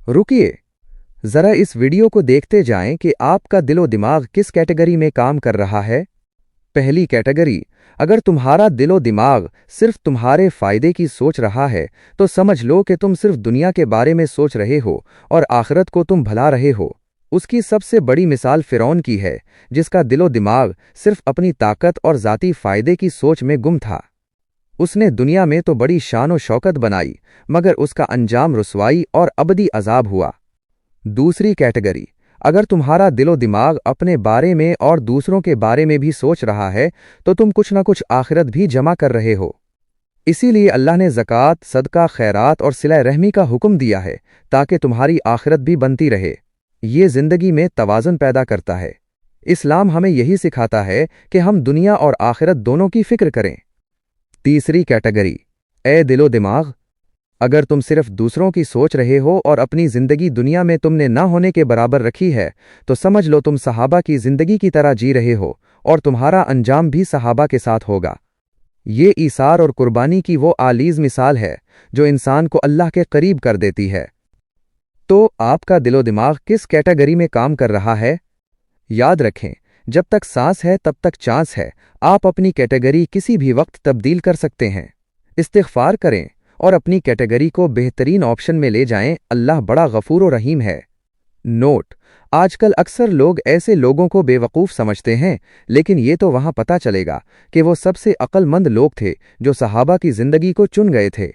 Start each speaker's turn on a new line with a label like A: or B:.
A: रुकिए, ज़रा इस वीडियो को देखते जाएं कि आपका दिलो दिमाग किस कैटेगरी में काम कर रहा है। पहली कैटेगरी, अगर तुम्हारा दिलो दिमाग सिर्फ तुम्हारे फायदे की सोच रहा है तो समझ लो कि तुम सिर्फ दुनिया के बारे में सोच रहे हो और आखिरत को तुम भुला रहे हो। उसकी सबसे बड़ी मिसाल फिरौन की है, जिसका दिलो दिमाग सिर्फ अपनी ताकत और ज़ाती फायदे की सोच में गुम था। उसने दुनिया में तो बड़ी शान और शौकत बनाई, मगर उसका अंजाम रुसवाई और अबदी अजाब हुआ। दूसरी कैटेगरी, अगर तुम्हारा दिलो दिमाग अपने बारे में और दूसरों के बारे में भी सोच रहा है तो तुम कुछ न कुछ आखिरत भी जमा कर रहे हो। इसीलिए अल्लाह ने ज़कात, सदका, खैरात और सिला रहमी का हुक्म दिया है ताकि तुम्हारी आखिरत भी बनती रहे। ये ज़िंदगी में तवाज़ुन पैदा करता है। इस्लाम हमें यही सिखाता है कि हम दुनिया और आखिरत दोनों की फिक्र करें। तीसरी कैटेगरी, ए दिलो दिमाग, अगर तुम सिर्फ दूसरों की सोच रहे हो और अपनी ज़िंदगी दुनिया में तुमने ना होने के बराबर रखी है तो समझ लो तुम सहाबा की ज़िंदगी की तरह जी रहे हो और तुम्हारा अंजाम भी सहाबा के साथ होगा। ये ईसार और कुर्बानी की वो आलीज़ मिसाल है जो इंसान को अल्लाह के करीब कर देती है। तो आपका दिलो दिमाग किस कैटेगरी में काम कर रहा है? याद रखें, जब तक सांस है तब तक चांस है। आप अपनी कैटेगरी किसी भी वक्त तब्दील कर सकते हैं। इस्तिग़फ़ार करें और अपनी कैटेगरी को बेहतरीन ऑप्शन में ले जाएं। अल्लाह बड़ा गफूर और रहीम है। नोट, आजकल अक्सर लोग ऐसे लोगों को बेवकूफ़ समझते हैं, लेकिन ये तो वहाँ पता चलेगा कि वो सबसे अक्लमंद लोग थे जो सहाबा की ज़िंदगी को चुन गए थे।